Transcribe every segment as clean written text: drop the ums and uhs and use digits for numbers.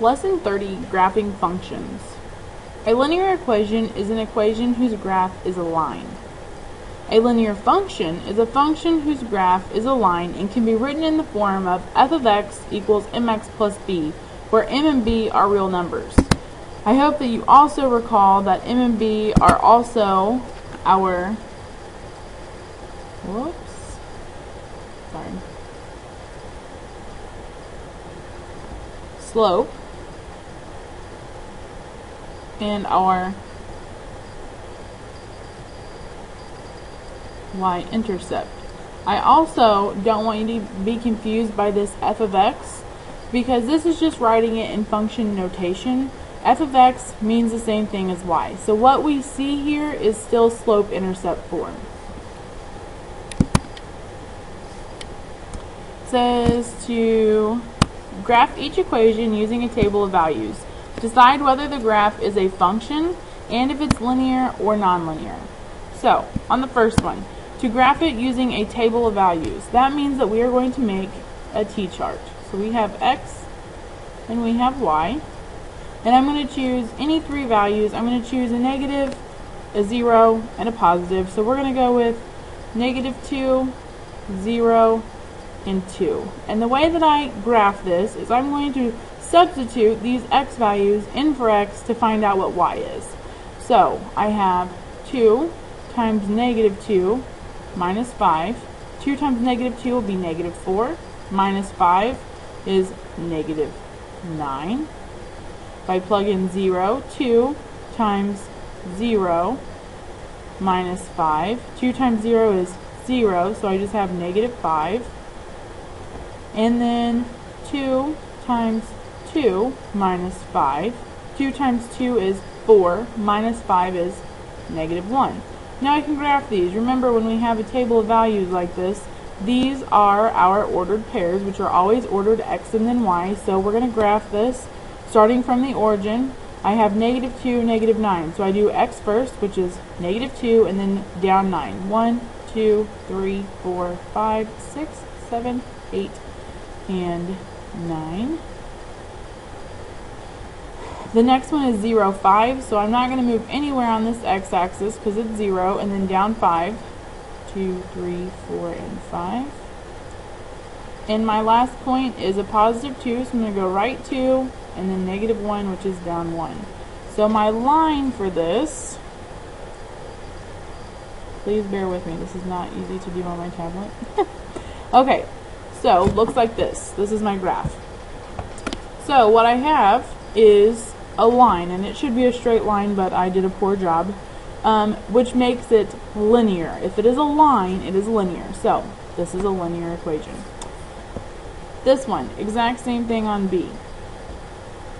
Lesson 30, Graphing Functions. A linear equation is an equation whose graph is a line. A linear function is a function whose graph is a line and can be written in the form of f of x equals mx plus b, where m and b are real numbers. I hope that you also recall that m and b are also our slope and our y-intercept. I also don't want you to be confused by this f of x, because this is just writing it in function notation. F of x means the same thing as y. So what we see here is still slope-intercept form. It says to graph each equation using a table of values. Decide whether the graph is a function and if it's linear or nonlinear. So, on the first one, to graph it using a table of values, that means that we are going to make a t-chart. So we have x and we have y, and I'm going to choose any three values. I'm going to choose a negative, a 0, and a positive. So we're going to go with -2, 0, and 2. And the way that I graph this is I'm going to substitute these x values in for x to find out what y is. So I have 2 times -2 minus 5. 2 times -2 will be -4. Minus 5 is -9. If I plug in 0, 2 times 0 minus 5. 2 times 0 is 0, so I just have -5. And then 2 times 2 minus 5. 2 times 2 is 4, minus 5 is -1. Now I can graph these. Remember, when we have a table of values like this, these are our ordered pairs, which are always ordered x and then y. So we're going to graph this starting from the origin. I have -2, -9. So I do x first, which is -2, and then down 9. 1, 2, 3, 4, 5, 6, 7, 8, and 9. The next one is 0, 5, so I'm not going to move anywhere on this x-axis because it's 0, and then down 5, 2, 3, 4, and 5. And my last point is a +2, so I'm going to go right 2, and then -1, which is down 1. So my line for this, please bear with me, this is not easy to do on my tablet. Okay, so looks like this. This is my graph. So what I have is a line, and it should be a straight line, but I did a poor job, which makes it linear. If it is a line, it is linear. So this is a linear equation. This one, exact same thing on B.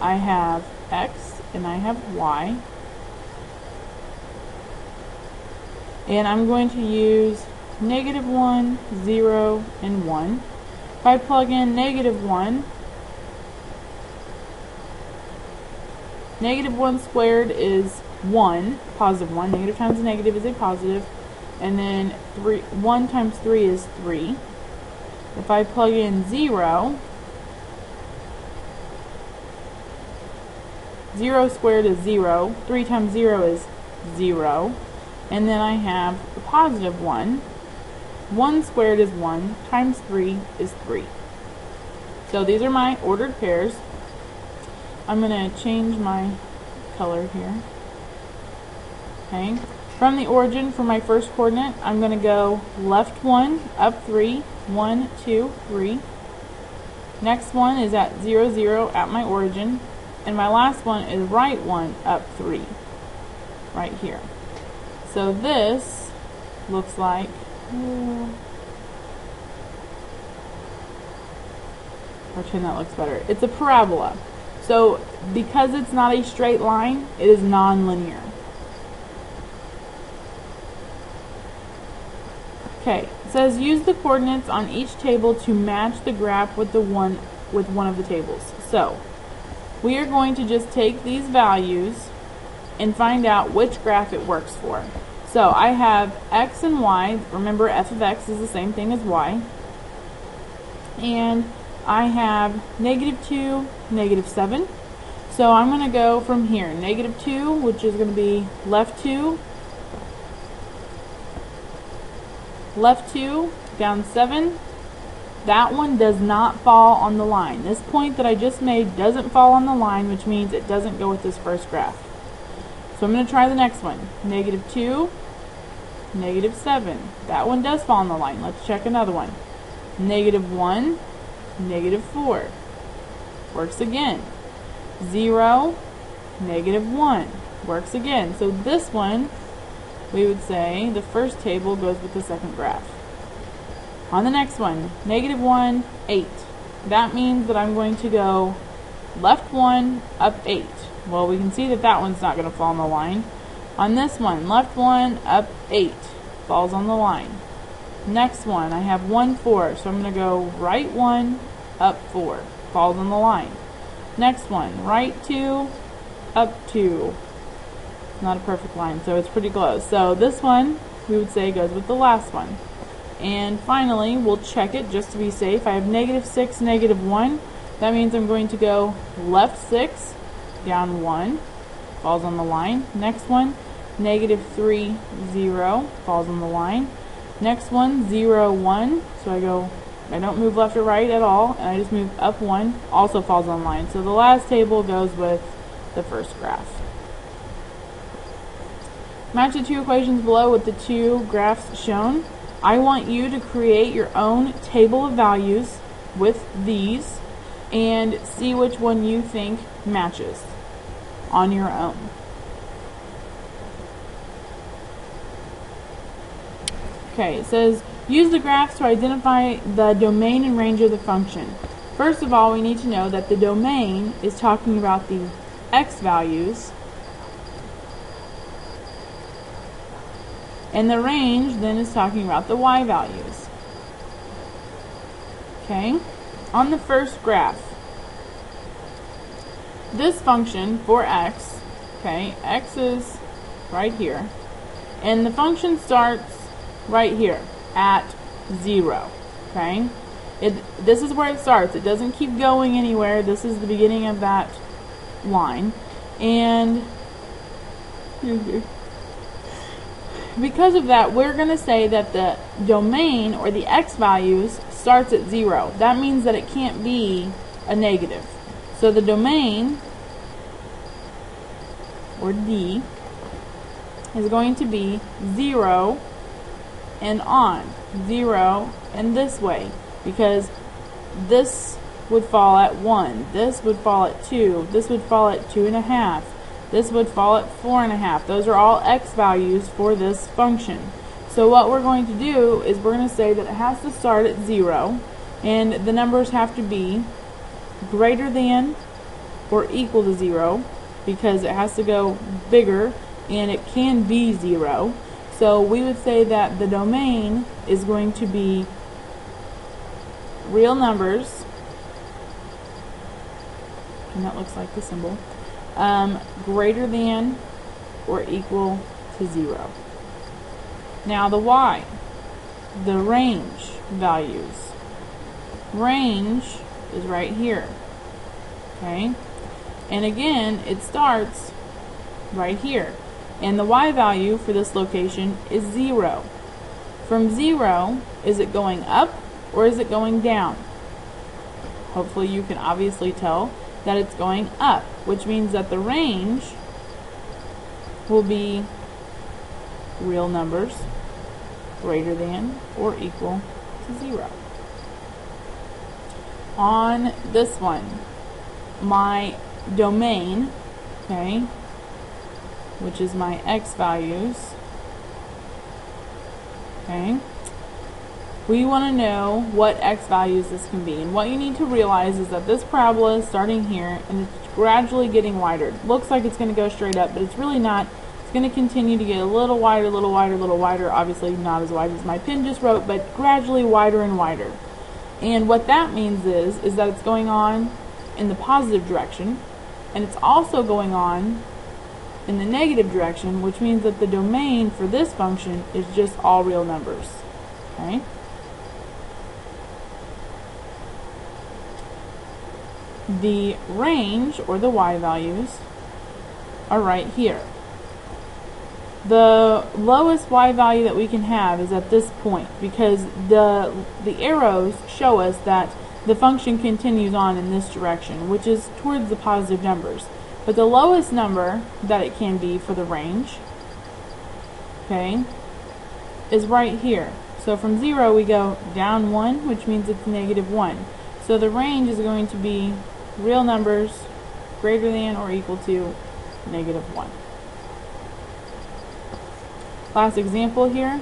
I have x and I have y, and I'm going to use -1, 0, and 1. If I plug in -1, -1 squared is 1, +1. Negative times a negative is a positive. And then 1 times 3 is 3. If I plug in 0, 0 squared is 0. 3 times 0 is 0. And then I have a +1. 1 squared is 1, times 3 is 3. So these are my ordered pairs. I'm going to change my color here. Okay. From the origin, for my first coordinate, I'm going to go left 1, up 3, 1, 2, 3. Next one is at 0, 0 at my origin. And my last one is right 1, up 3. Right here. So this looks like, pretend that looks better. It's a parabola. So because it's not a straight line, it is nonlinear. Okay, it says use the coordinates on each table to match the graph with one of the tables. So we are going to just take these values and find out which graph it works for. So I have x and y. Remember, f of x is the same thing as y. And I have -2, -7. So I'm going to go from here, negative 2, which is going to be left 2, down 7. That one does not fall on the line. This point that I just made doesn't fall on the line, which means it doesn't go with this first graph. So I'm going to try the next one. Negative 2, negative 7. That one does fall on the line. Let's check another one. Negative 1, negative 4. Works again. 0, negative 1. Works again. So this one, we would say the first table goes with the second graph. On the next one, negative 1, 8. That means that I'm going to go left 1, up 8. Well, we can see that that one's not going to fall on the line. On this one, left 1, up 8. Falls on the line. Next one, I have 1, 4. So I'm going to go right 1, up 4. Falls on the line. Next one, right 2, up 2. Not a perfect line, so it's pretty close. So this one, we would say, goes with the last one. And finally, we'll check it just to be safe. I have negative 6, negative 1. That means I'm going to go left 6, down 1. Falls on the line. Next one, negative 3, 0. Falls on the line. Next one, 0, 1. So I don't move left or right at all, and I just move up 1. Also falls on the line. So the last table goes with the first graph. Match the two equations below with the two graphs shown. I want you to create your own table of values with these and see which one you think matches on your own. Okay, it says use the graphs to identify the domain and range of the function. First of all, we need to know that the domain is talking about the x values, and the range then is talking about the y values. Okay, on the first graph, this function for x, okay, x is right here, and the function starts right here at 0. Okay, this is where it starts. It doesn't keep going anywhere. This is the beginning of that line, and because of that, we're going to say that the domain, or the x values, starts at 0. That means that it can't be a negative. So the domain, or D, is going to be 0 and on. 0 and this way. Because this would fall at 1. This would fall at 2. This would fall at 2.5. This would fall at 4.5. Those are all x values for this function. So what we're going to do is we're going to say that it has to start at 0, and the numbers have to be greater than or equal to 0, because it has to go bigger, and it can be 0. So we would say that the domain is going to be real numbers, and that looks like the symbol, greater than or equal to 0. Now the y, the range values. Range is right here. Okay? And again, it starts right here. And the y value for this location is 0. From 0, is it going up or is it going down? Hopefully you can obviously tell that it's going up, which means that the range will be real numbers greater than or equal to 0. On this one, my domain, okay, which is my x values, okay, we want to know what x values this can be. And what you need to realize is that this parabola is starting here and it's gradually getting wider. It looks like it's going to go straight up, but it's really not. It's going to continue to get a little wider, a little wider, a little wider. Obviously not as wide as my pen just wrote, but gradually wider and wider. And what that means is that it's going on in the positive direction, and it's also going on in the negative direction, which means that the domain for this function is just all real numbers. Okay? the range, or the y values, are right here. The lowest y value that we can have is at this point, because the arrows show us that the function continues on in this direction, which is towards the positive numbers. But the lowest number that it can be for the range, okay, is right here. So from 0 we go down 1, which means it's -1. So the range is going to be real numbers greater than or equal to -1. Last example here.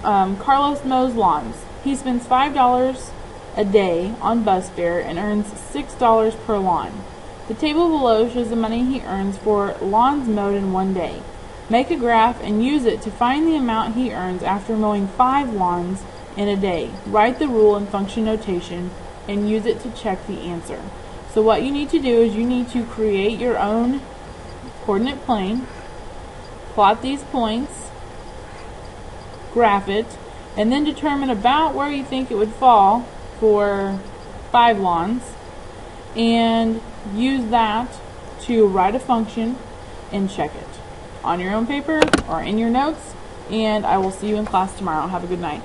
Carlos mows lawns. He spends $5 a day on bus fare and earns $6 per lawn. The table below shows the money he earns for lawns mowed in one day. Make a graph and use it to find the amount he earns after mowing 5 lawns in a day. Write the rule in function notation and use it to check the answer. So what you need to do is you need to create your own coordinate plane, plot these points, graph it, and then determine about where you think it would fall for 5 lawns, and use that to write a function and check it on your own paper or in your notes. And I will see you in class tomorrow. Have a good night.